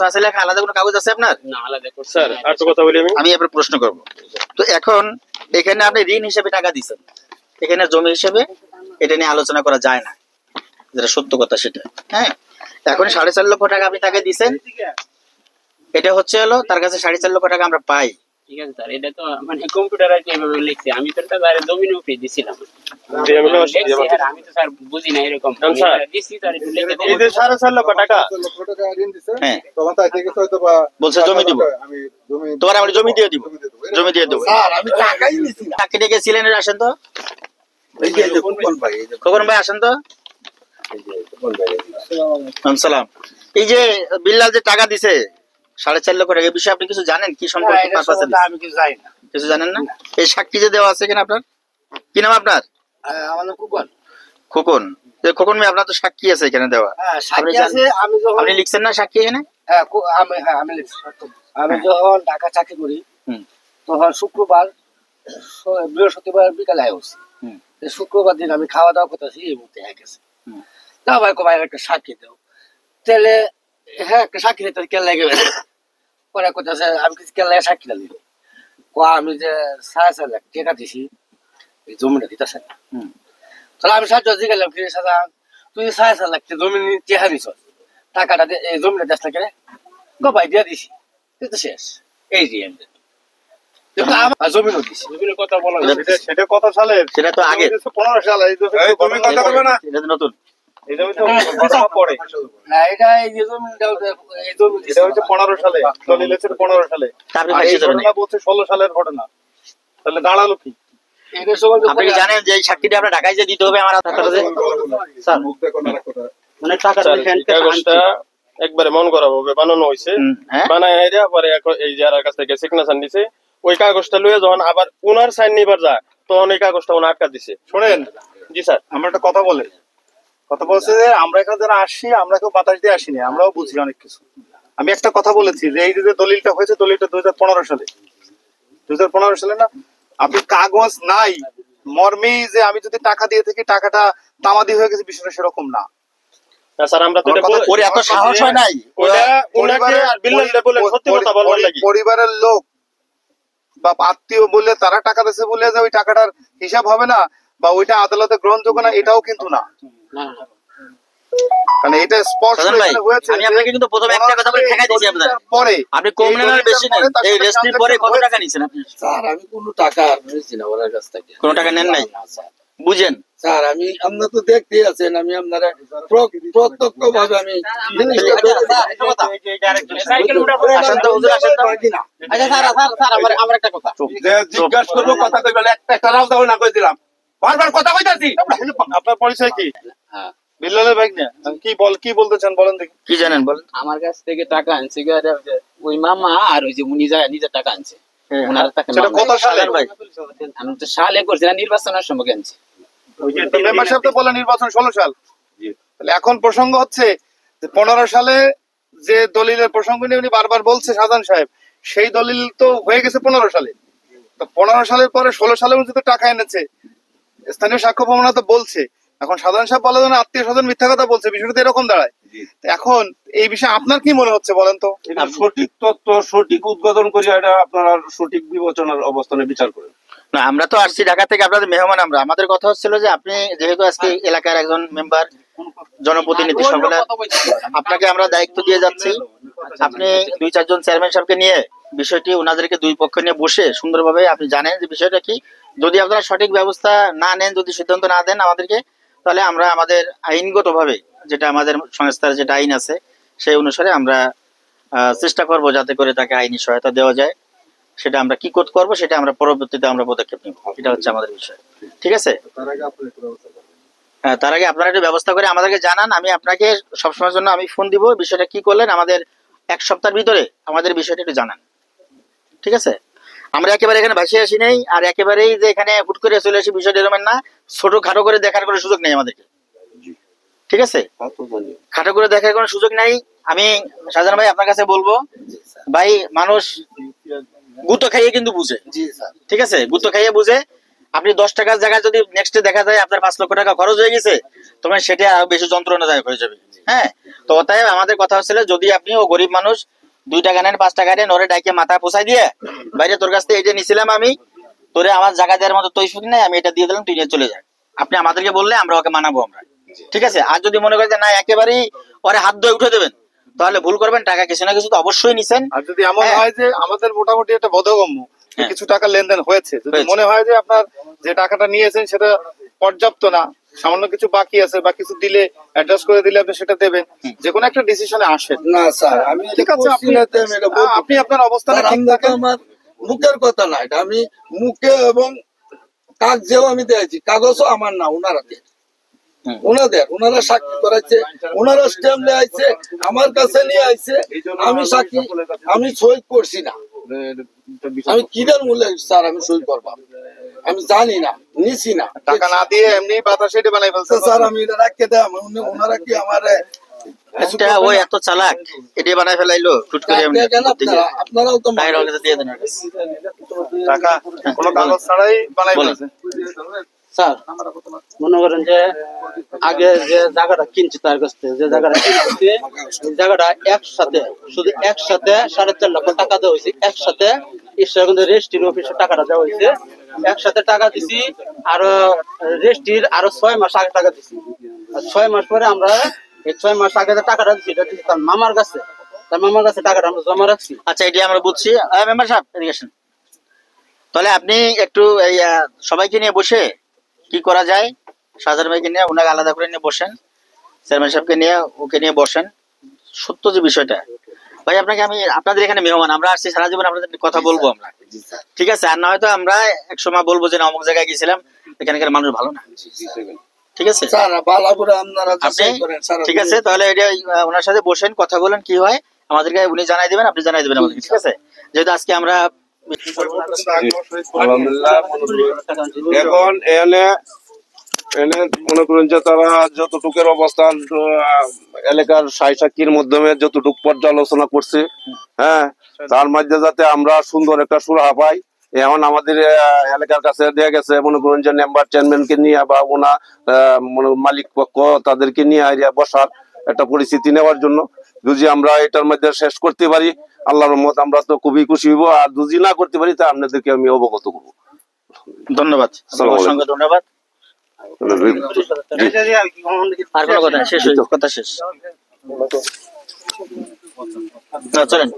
ছয়সা লেখা আলাদা কোনো কাগজ আছে আপনার? না আলাদা করছি স্যার আর তো কথা বলি আমি এবার প্রশ্ন করব। তো এখন এখানে আপনি ঋণ হিসেবে টাকা দিচ্ছেন, এখানে জমি হিসেবে এটা নিয়ে আলোচনা করা যায় না, যেটা সত্য কথা সেটা। হ্যাঁ, এখন 4.5 লক্ষ টাকা আপনি তাকে দিচ্ছেন, এটা হচ্ছে হলো তার কাছে 4.5 লক্ষ টাকা আমরা পাই। ঠিক আছে স্যার, এটা তো মানে কম্পিউটার আর কি এভাবে লিখছে, আমি তো এটা বাইরে জমির উপরে দিছিলাম। আমি তো স্যার বুঝি না এরকম দিছি স্যার, একটু লিখে এই যে 4.5 লক্ষ টাকা হ্যাঁ বলছে জমি দিব, তোমার আমরা জমি দিয়ে দিব, জমি দিয়ে দেবো। স্যার আমি টাকাই নিছি না। কাকে ডেকেছিলেন? আসেন তো, এই যে কোন ভাই, এই যে খোকন ভাই আসেন তো। কোন ভাই? সালাম। এই যে বিল্লাল যে টাকা দিছে 4.5 লক্ষ টাকা, এই বিষয়ে আপনি কিছু জানেন? কি সম্পর্কে পারপাসে আমি কিছু জানি না। কিছু জানেন না? এই সাক্ষী যে দেওয়া আছে এখানে আপনার কি নাম? আপনার আমার নাম কুকন। খোকন। খোকন ভাই আপনার তো সাক্ষী আছে এখানে দেওয়া, হ্যাঁ সাক্ষী আপনি আছে। আমি যখন আপনি লিখছেন না সাক্ষী এখানে? আমি লিখছি। আমি যখন ঢাকা চাকরি করি তখন শুক্রবার বৃহস্পতিবার বিকালে আসছি। শুক্রবার দিন আমি খাওয়া দাওয়া করতেছি, এই মুহূর্তে হয়ে গেছে। দাও ভাই ভাই একটা সাক্ষী দাও, তাহলে হ্যাঁ একটা সাক্ষী দিতে কেন লাগে? পরে করতেছে আমি কিছু কেন লাগে সাক্ষী দিল? আমি যে 4.5 লাখ টাকা দিছি এই জমিটা দিতেছে না। তাহলে আমি সাহায্য জিজ্ঞাসা কি সাজা, তুই 4.5 লাখ জমি টেহা দিছ, টাকাটা এই জমিটা দেশ না কেন? ভাই দিয়ে দিছি, কিন্তু শেষ এই যে আমার জমিনও দিছি। জমির কথা বলা সেটা কত সালের? সেটা তো আগে 15 সালে। এই তুমি কথা বলবে না, এটা তো নতুন। এই জমি তো বছর পরে না এটা এই যে জমিটা এই জমি এটা হচ্ছে 15 সালে, দলিল আছে 15 সালে। আপনি আর ভাই এই সেটা ঘটনা বলছে 16 সালের ঘটনা, তাহলে দাঁড়ালো কি? এটা সময় আপনি কি জানেন যে এই সাক্ষীটা আপনার ঢাকায় যে দিতে হবে আমার হাতে? স্যার মানে টাকাটা কাগজটা একবারে মন করা হবে বানানো হয়েছে, হ্যাঁ বানায় আইরা পরে এই যার কাছ থেকে সিগনেচার নিছে, ওই কাগজটা লয়ে যখন আবার উনার সাইন নিবার যায় তখন এই কাগজটা উনি আটকা দিছে। শোনেন, জি স্যার। আমরা একটা কথা বলছি যে আমরা এখানে যারা আসি আমরা কেউ বাতাস দিয়ে আসিনি, আমরাও বুঝি অনেক কিছু। আমি একটা কথা বলেছি যে এই যে দলিলটা হয়েছে, দলিলটা 2015 সালে, 2015 সালে না। আপনি কাগজ নাই মর্মেই যে আমি যদি টাকা দিয়ে থাকি টাকাটা তামাদি হয়ে গেছে, বিষয়টা সেরকম না। না স্যার, আমরা তো এটা ওর এত সাহস হয় নাই। ওটা উনাকে আর বিল্লাল বলে সত্যি কথা বলবার লাগি। পরিবারের লোক বা আত্মীয় বলে তারা টাকা দিয়েছে বলে যে ওই টাকাটার হিসাব হবে না বা ওইটা আদালতে গ্রহণযোগ্য না, এটাও কিন্তু না। কারণ এটা স্পষ্ট সাজান ভাই, হয়েছে। আমি আপনাকে কিন্তু প্রথমে একটা কথা বলে ঠেকাই দিয়েছি আপনার। পরে আপনি কম নেন আর বেশি নেন, এই রেস্ট্রির পরে কত টাকা নিছেন আপনি? স্যার আমি কোনো টাকা নিয়েছি না ওনার কাছ থেকে। কোনো টাকা নেন নাই? না, স্যার। বুঝেন স্যার আমি আপনার তো দেখতে আছেন, আমি আপনারা প্রত্যক্ষ ভাবে আমি জিনিসটা আসেন তো হুজুর, আসেন তো। আচ্ছা স্যার আমার একটা কথা জিজ্ঞাসা করবো, কথা কইবেন একটা রাও দাও না কই দিলাম, বারবার কথা কইতাছি। আপনার পরিচয় কি? হ্যাঁ বিল্লালের ভাই না? কি বলতে চান বলেন দেখি। কি জানেন বলেন। আমার কাছ থেকে টাকা আনছে ওই মামা, আর ওই যে উনি নিজের টাকা আনছে। ওনার টাকা সেটা কত সালে? ভাই আমি তো সালে করছি না, নির্বাচনের সময় আনছে। মেম্বারশিপ তো বলে নির্বাচন 16 সাল। তাহলে এখন প্রসঙ্গ হচ্ছে যে 15 সালে যে দলিলের প্রসঙ্গ নিয়ে উনি বারবার বলছে শাহজাহান সাহেব, সেই দলিল তো হয়ে গেছে 15 সালে। তো 15 সালের পরে 16 সালে উনি তো টাকা এনেছে, স্থানীয় সাক্ষ্য প্রমাণ তো বলছে। এখন সাধারণ সাহেব বলে না আত্মীয় স্বজন মিথ্যা কথা বলছে, বিষয়টা তো এরকম দাঁড়ায়। এখন এই বিষয়ে আপনার কি মনে হচ্ছে বলেন তো? সঠিক তথ্য সঠিক উদ্বোধন করে এটা আপনারা সঠিক বিবেচনার অবস্থানে বিচার করেন। না, আমরা তো আসছি ঢাকা থেকে, আপনাদের মেহমান আমরা। আমাদের কথা হচ্ছিল যে আপনি যেহেতু আজকে এলাকার একজন মেম্বার, জনপ্রতিনিধি, সকলে আপনাকে আমরা দায়িত্ব দিয়ে যাচ্ছি। আপনি 2-4 জন চেয়ারম্যান সাহেবকে নিয়ে বিষয়টি ওনাদেরকে দুই পক্ষ নিয়ে বসে সুন্দরভাবে আপনি জানেন যে বিষয়টা কি, যদি আপনারা সঠিক ব্যবস্থা না নেন, যদি সিদ্ধান্ত না দেন আমাদেরকে, তাহলে আমরা আমাদের আইনগতভাবে যেটা আমাদের সংস্থার যেটা আইন আছে সেই অনুসারে আমরা চেষ্টা করব যাতে করে তাকে আইনি সহায়তা দেওয়া যায়। সেটা আমরা কি করবো সেটা আমরা পরবর্তীতে আমরা পদক্ষেপ নিব, এটা হচ্ছে আমাদের বিষয়। ঠিক আছে, হ্যাঁ তার আগে আপনারা একটু ব্যবস্থা করে আমাদেরকে জানান। আমি আপনাকে সবসময়ের জন্য আমি ফোন দিব, বিষয়টা কি করলেন আমাদের 1 সপ্তাহের ভিতরে আমাদের বিষয়টা একটু জানান। ঠিক আছে, আমরা একেবারে এখানে ভাসিয়ে আসি নাই, আর একেবারেই যে এখানে হুট করে চলে আসি বিষয়টা এরকম না। ছোট খাটো করে দেখার কোনো সুযোগ নেই আমাদেরকে। ঠিক আছে, খাটো করে দেখার কোনো সুযোগ নাই। আমি শাহজাহান ভাই আপনার কাছে বলবো, ভাই মানুষ গুতো খাইয়ে কিন্তু বুঝে। ঠিক আছে, গুতো খাইয়ে বুঝে। আপনি 10 টাকার জায়গায় যদি নেক্সট দেখা যায় আপনার 5 লক্ষ টাকা খরচ হয়ে গেছে, তখন সেটা আরো বেশি যন্ত্রণাদায়ক হয়ে যাবে। হ্যাঁ, তো অতএব আমাদের কথা হচ্ছিল, যদি আপনি ও গরিব মানুষ 2 টাকা নেন 5 টাকা নেন, ওরে ডাইকে মাথা পোছাই দিয়ে বাইরে তোর কাছ থেকে এটা নিছিলাম আমি, তোরে আমার জায়গা দেওয়ার মতো তৈফিক নাই, আমি এটা দিয়ে দিলাম, তুই নিয়ে চলে যা। আপনি আমাদেরকে বললে আমরা ওকে মানাবো আমরা, ঠিক আছে। আর যদি মনে করেন যে না একেবারেই ওরে হাত ধরে উঠে দেবেন, তাহলে ভুল করবেন, টাকা কিছু না কিছু তো অবশ্যই নিছেন। আর যদি এমন হ্যাঁ। হয় যে আমাদের মোটামুটি একটা বোধগম্য যে হ্যাঁ। কিছু টাকা লেনদেন হয়েছে, যদি হয়েছে। মনে হয় যে আপনার যে টাকাটা নিয়েছেন সেটা পর্যাপ্ত না, সামান্য কিছু বাকি আছে বা কিছু দিলে অ্যাডজাস্ট করে দিলে আপনি সেটা দেবেন, যে কোনো একটা ডিসিশনে আসেন। না স্যার, আমি ঠিক আছে, আপনি আপনার অবস্থানে স্যার, ঠিক আমরা তো থাকেন। আমার মুখের কথা না, এটা আমি মুখে এবং কাগজেও আমি দিয়েছি, কাগজও আমার না, ওনারা দিয়ে ওনারা সাক্ষী করাইছে, ওনারা স্ট্যাম্প নিয়ে আইছে, আমার কাছে নিয়ে আইছে, আমি সাক্ষী, আমি সই করছি না। আমি কিরার মূল্যে স্যার আমি সই করবো, আমি জানি না, নিছি না টাকা না দিয়ে এমনি বাতাসে এটা বানাই ফেলছে স্যার। আমি এটা রাখতে দেয়, ওনারা কি আমার একটা ওই এত চালাক, এটা বানায় ফেলাইলো টুট করে এমনি আপনারাও তো টাকার ওর কাছে দিয়ে দেন। টাকা কোনো কাগজ ছাড়াই বানাই বলেন। ফেলছে। স্যার মনে করেন যে আগে যে জায়গাটা কিনছি তার কাছ থেকে, যে জায়গাটা কিনছি এই জায়গাটা একসাথে, শুধু একসাথে 4.5 লক্ষ টাকা দেওয়া হয়েছে, একসাথে রেজিস্ট্রির অফিসে টাকাটা দেওয়া হয়েছে, একসাথে টাকা দিছি। আরো রেজিস্ট্রির আরো 6 মাস আগে টাকা দিছি, আর 6 মাস পরে আমরা এই 6 মাস আগে যে টাকাটা দিছি এটা দিছি তার মামার কাছে, তার মামার কাছে টাকাটা আমরা জমা রাখছি। আচ্ছা, এটা আমরা বুঝছি। মেম্বার সাহেব এদিকে আসেন। তাহলে আপনি একটু এই সবাইকে নিয়ে বসে কি করা যায়, শাহজাহান ভাইকে নিয়ে ওনাকে আলাদা করে নিয়ে বসেন, চেয়ারম্যান সাহেবকে নিয়ে ওকে নিয়ে বসেন। সত্য যে বিষয়টা ভাই, আপনাকে আমি আপনাদের এখানে মেহমান, আমরা আসছি সারা জীবন আপনাদের কথা বলবো আমরা, ঠিক আছে। আর না হয়তো আমরা একসময় বলবো যে না অমুক জায়গায় গেছিলাম, এখানকার মানুষ ভালো না, ঠিক আছে। স্যার বালাপুরে আপনারা আপনি যাচাই করেন স্যার। ঠিক আছে, তাহলে এটা ওনার সাথে বসেন, কথা বলেন, কি হয় আমাদেরকে উনি জানাই দিবেন, আপনি জানাই দিবেন আমাদেরকে, ঠিক আছে। যেহেতু আজকে আমরা আলহামদুলিল্লাহ। এখন এনে এনে মনে করেন যে তারা যতটুকের অবস্থান এলাকার সাক্ষীর মাধ্যমে যতটুক পর্যালোচনা করছে, হ্যাঁ, তার মধ্যে যাতে আমরা সুন্দর একটা সুরাহা পাই। এখন আমাদের এলাকার কাছে দেয়া গেছে, মনে করেন যে মেম্বার চেয়ারম্যানকে নিয়ে বা ওনা মালিক পক্ষ তাদেরকে নিয়ে বসার একটা পরিস্থিতি নেওয়ার জন্য, যদি আমরা এটার মধ্যে শেষ করতে পারি আল্লাহর রহমত আমরা তো খুবই খুশি হইব। আর যদি না করতে পারি তা আপনাদেরকে আমি অবগত করবো। ধন্যবাদ, অসংখ্য ধন্যবাদ। আর কোনো কথা শেষ, কথা শেষ, চলেন।